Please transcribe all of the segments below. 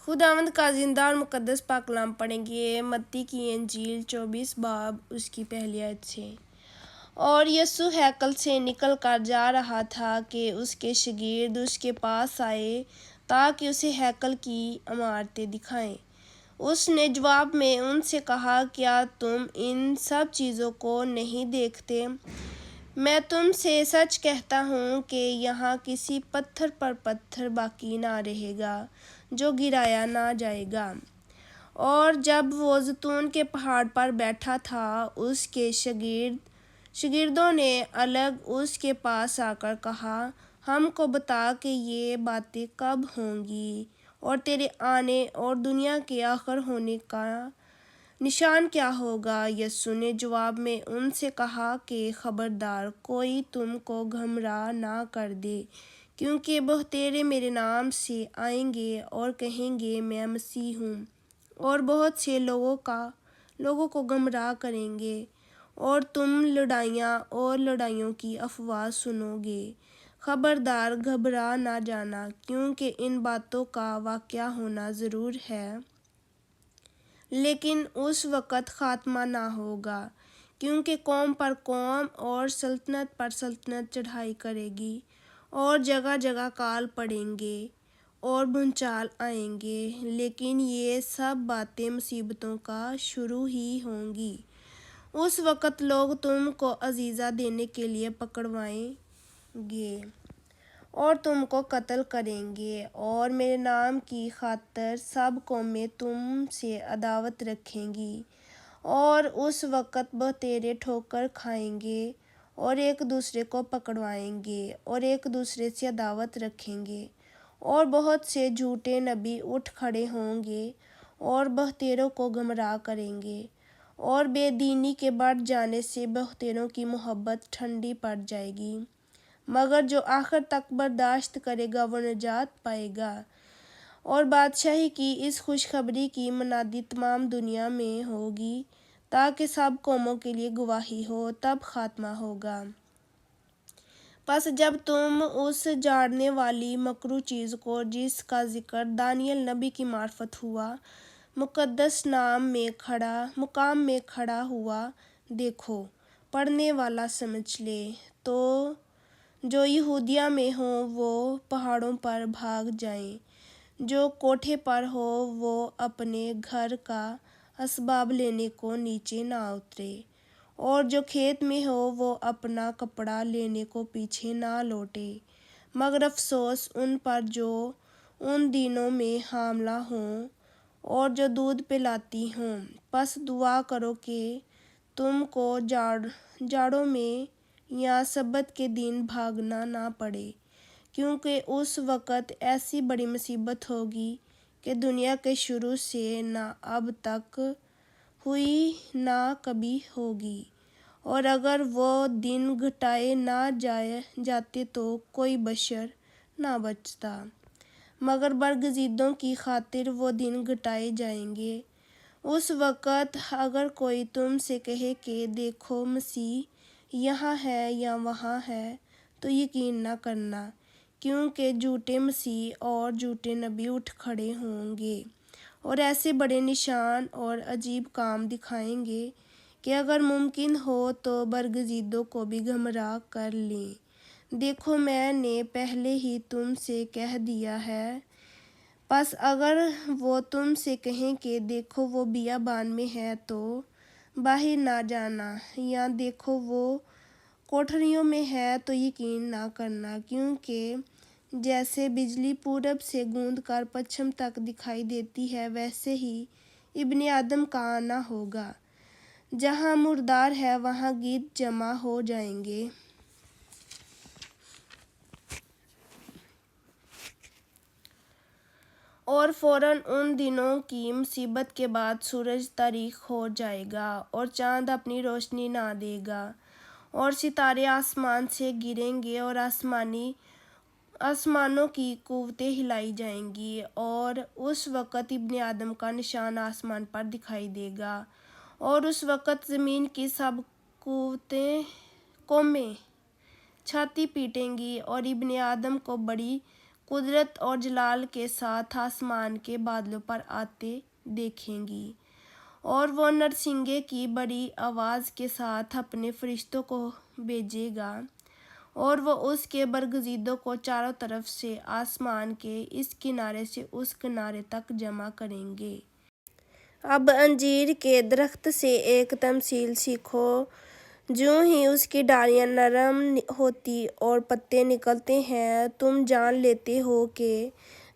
خداوند کا زندہ اور مقدس پاک کلام پڑھیں گے متی کی انجیل 24 باب اس کی پہلی آیت سے۔ اور یسوع ہیکل سے نکل کر جا رہا تھا کہ اس کے شاگرد اس کے پاس آئے تاکہ اسے ہیکل کی عمارتیں دکھائیں۔ اس نے جواب میں ان سے کہا، کیا تم ان سب چیزوں کو نہیں دیکھتے؟ میں تم سے سچ کہتا ہوں کہ یہاں کسی پتھر پر پتھر باقی نہ رہے گا جو گرایا نہ جائے گا۔ اور جب وہ زیتون کے پہاڑ پر بیٹھا تھا، اس کے شاگردوں نے الگ اس کے پاس آ کر کہا، ہم کو بتا کہ یہ باتیں کب ہوں گی اور تیرے آنے اور دنیا کے آخر ہونے کا نشان کیا ہوگا؟ یسوع نے جواب میں ان سے کہا کہ خبردار کوئی تم کو گمراہ نہ کر دے، کیونکہ بہتیرے میرے نام سے آئیں گے اور کہیں گے میں مسیح ہوں، اور بہت سے لوگوں کو گمراہ کریں گے، اور تم لڑائیاں اور لڑائیوں کی افواہ سنو گے۔ خبردار گھبرا نہ جانا، کیونکہ ان باتوں کا واقعہ ہونا ضرور ہے، لیکن اس وقت خاتمہ نہ ہوگا، کیونکہ قوم پر قوم اور سلطنت پر سلطنت چڑھائی کرے گی، اور جگہ جگہ کال پڑیں گے اور بھونچال آئیں گے، لیکن یہ سب باتیں مصیبتوں کا شروع ہی ہوں گی۔ اس وقت لوگ تم کو عزیزہ دینے کے لیے پکڑوائیں گے اور تم کو قتل کریں گے، اور میرے نام کی خاطر سب قومیں تم سے عداوت رکھیں گی، اور اس وقت بہتیرے ٹھوکر کھائیں گے اور ایک دوسرے کو پکڑوائیں گے اور ایک دوسرے سے عداوت رکھیں گے، اور بہت سے جھوٹے نبی اٹھ کھڑے ہوں گے اور بہتیروں کو گمراہ کریں گے، اور بے دینی کے بڑھ جانے سے بہتیروں کی محبت ٹھنڈی پڑ جائے گی، مگر جو آخر تک برداشت کرے گا وہ نجات پائے گا۔ اور بادشاہی کی اس خوشخبری کی منادی تمام دنیا میں ہوگی تاکہ سب قوموں کے لیے گواہی ہو، تب خاتمہ ہوگا۔ پس جب تم اس جاڑنے والی مکروہ چیز کو جس کا ذکر دانیئیل نبی کی معرفت ہوا مقدس مقام میں کھڑا ہوا دیکھو، پڑھنے والا سمجھ لے، تو جو یہودیہ میں ہوں وہ پہاڑوں پر بھاگ جائیں، جو کوٹھے پر ہو وہ اپنے گھر کا اسباب لینے کو نیچے نہ اترے، اور جو کھیت میں ہو وہ اپنا کپڑا لینے کو پیچھے نہ لوٹے، مگر افسوس ان پر جو ان دنوں میں حاملہ ہوں اور جو دودھ پلاتی ہوں۔ پس دعا کرو کہ تم کو جاڑوں میں یا سبت کے دن بھاگنا نہ پڑے، کیونکہ اس وقت ایسی بڑی مصیبت ہوگی کہ دنیا کے شروع سے نہ اب تک ہوئی نہ کبھی ہوگی، اور اگر وہ دن گھٹائے نہ جاتے تو کوئی بشر نہ بچتا، مگر برگزیدوں کی خاطر وہ دن گھٹائے جائیں گے۔ اس وقت اگر کوئی تم سے کہے کہ دیکھو مسیح یہاں ہے یا وہاں ہے، تو یقین نہ کرنا، کیونکہ جھوٹے مسیح اور جھوٹے نبی اٹھ کھڑے ہوں گے اور ایسے بڑے نشان اور عجیب کام دکھائیں گے کہ اگر ممکن ہو تو برگزیدوں کو بھی گمراہ کر لیں۔ دیکھو میں نے پہلے ہی تم سے کہہ دیا ہے۔ پس اگر وہ تم سے کہیں کہ دیکھو وہ بیابان میں ہے تو باہر نہ جانا، یا دیکھو وہ کوٹھریوں میں ہے تو یقین نہ کرنا، کیونکہ جیسے بجلی پورب سے گوند کر پچھم تک دکھائی دیتی ہے، ویسے ہی ابن آدم کا آنا ہوگا۔ جہاں مردار ہے وہاں گیدڑ جمع ہو جائیں گے۔ اور فوراً ان دنوں کی مصیبت کے بعد سورج تاریک ہو جائے گا اور چاند اپنی روشنی نہ دے گا، اور ستارے آسمان سے گریں گے اور آسمانوں کی قوتیں ہلائی جائیں گی، اور اس وقت ابن آدم کا نشان آسمان پر دکھائی دے گا، اور اس وقت زمین کی سب قومیں چھاتی پیٹیں گی اور ابن آدم کو بڑی قدرت اور جلال کے ساتھ آسمان کے بادلوں پر آتے دیکھیں گی، اور وہ نرسنگھے کی بڑی آواز کے ساتھ اپنے فرشتوں کو بھیجے گا، اور وہ اس کے برگزیدوں کو چاروں طرف سے آسمان کے اس کنارے سے اس کنارے تک جمع کریں گے۔ اب انجیر کے درخت سے ایک تمثیل سیکھو۔ جوں ہی اس کی ڈالیاں نرم ہوتی اور پتے نکلتے ہیں، تم جان لیتے ہو کہ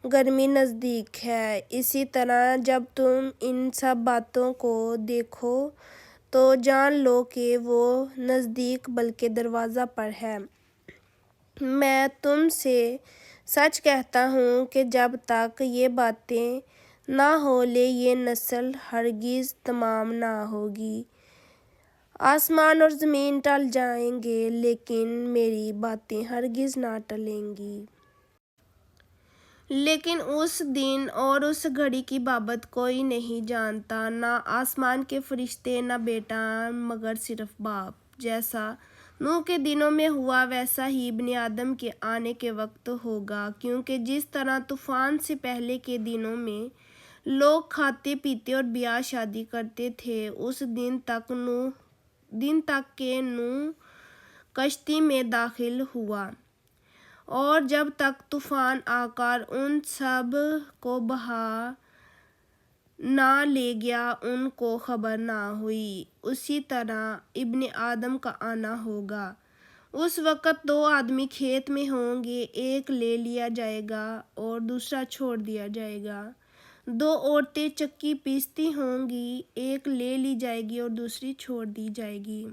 گرمی نزدیک ہے۔ اسی طرح جب تم ان سب باتوں کو دیکھو تو جان لو کہ وہ نزدیک بلکہ دروازے پر ہے۔ میں تم سے سچ کہتا ہوں کہ جب تک یہ باتیں نہ ہو لیں یہ نسل ہرگز تمام نہ ہوگی۔ آسمان اور زمین ٹل جائیں گے لیکن میری باتیں ہرگز نہ ٹلیں گی۔ لیکن اس دن اور اس گھڑی کی بابت کوئی نہیں جانتا، نہ آسمان کے فرشتے نہ بیٹا مگر صرف باپ۔ جیسا نوح کے دنوں میں ہوا ویسا ہی ابن آدم کے آنے کے وقت ہوگا، کیونکہ جس طرح طوفان سے پہلے کے دنوں میں لوگ کھاتے پیتے اور بیاہ شادی کرتے تھے، اس دن تک کہ نوح کشتی میں داخل ہوا، اور جب تک طوفان آ کر ان سب کو بہا نہ لے گیا ان کو خبر نہ ہوئی، اسی طرح ابن آدم کا آنا ہوگا۔ اس وقت دو آدمی کھیت میں ہوں گے، ایک لے لیا جائے گا اور دوسرا چھوڑ دیا جائے گا۔ دو عورتیں چکی پیستی ہوں گی، ایک لے لی جائے گی اور دوسری چھوڑ دی جائے گی۔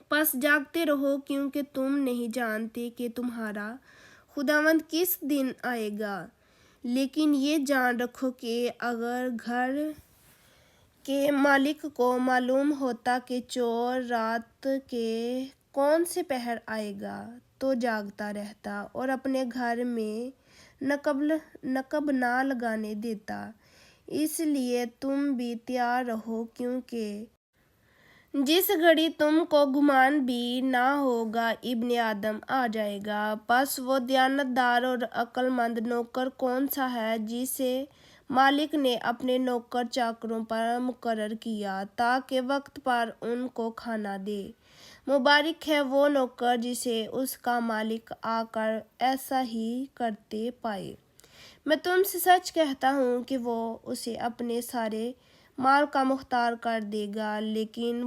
پس جاگتے رہو کیونکہ تم نہیں جانتے کہ تمہارا خداوند کس دن آئے گا۔ لیکن یہ جان رکھو کہ اگر گھر کے مالک کو معلوم ہوتا کہ چور رات کے کون سے پہر آئے گا تو جاگتا رہتا اور اپنے گھر میں نقب نہ لگانے دیتا۔ اس لیے تم بھی تیار رہو کیونکہ جس گھڑی تم کو گمان بھی نہ ہوگا ابن آدم آ جائے گا۔ پس وہ دیانتدار اور عقل مند نوکر کون سا ہے جسے مالک نے اپنے نوکر چاکروں پر مقرر کیا تاکہ وقت پر ان کو کھانا دے۔ مبارک ہے وہ نوکر جسے اس کا مالک آ کر ایسا ہی کرتے پائے۔ میں تم سے سچ کہتا ہوں کہ وہ اسے اپنے سارے مال کا مختار کر دے گا۔ لیکن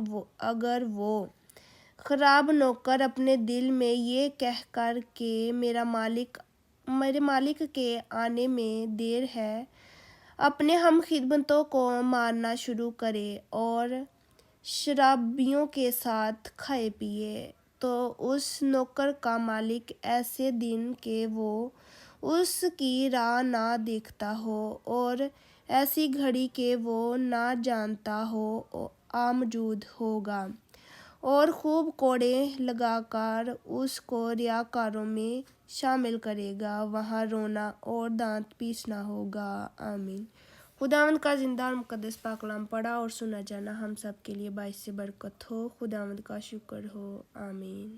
اگر وہ خراب نوکر اپنے دل میں یہ کہہ کر کہ میرے مالک کے آنے میں دیر ہے، اپنے ہم خدمتوں کو مارنا شروع کرے اور شرابیوں کے ساتھ کھائے پیے، تو اس نوکر کا مالک ایسے دن کہ وہ اس کی راہ نہ دیکھتا ہو اور ایسی گھڑی کہ وہ نہ جانتا ہو آ موجود ہوگا، اور خوب کوڑے لگا کر اس کو ریاکاروں میں شامل کرے گا، وہاں رونا اور دانت پیسنا ہوگا۔ آمین۔ خداوند کا زندہ اور مقدس پاک کلام پڑھا اور سنا جانا ہم سب کے لیے باعث برکت ہو۔ خداوند کا شکر ہو۔ آمین۔